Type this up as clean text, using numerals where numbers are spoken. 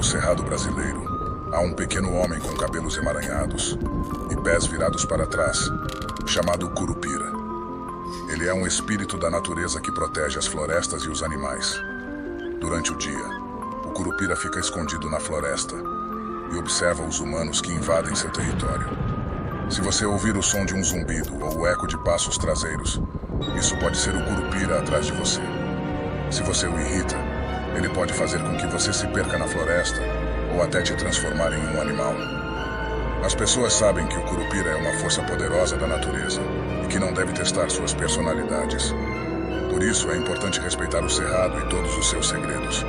No Cerrado brasileiro, há um pequeno homem com cabelos emaranhados e pés virados para trás, chamado Curupira. Ele é um espírito da natureza que protege as florestas e os animais. Durante o dia, o Curupira fica escondido na floresta e observa os humanos que invadem seu território. Se você ouvir o som de um zumbido ou o eco de passos traseiros, isso pode ser o Curupira atrás de você. Se você o irrita, ele pode fazer com que você se perca na floresta ou até te transformar em um animal. As pessoas sabem que o Curupira é uma força poderosa da natureza e que não deve testar suas personalidades. Por isso, é importante respeitar o Cerrado e todos os seus segredos.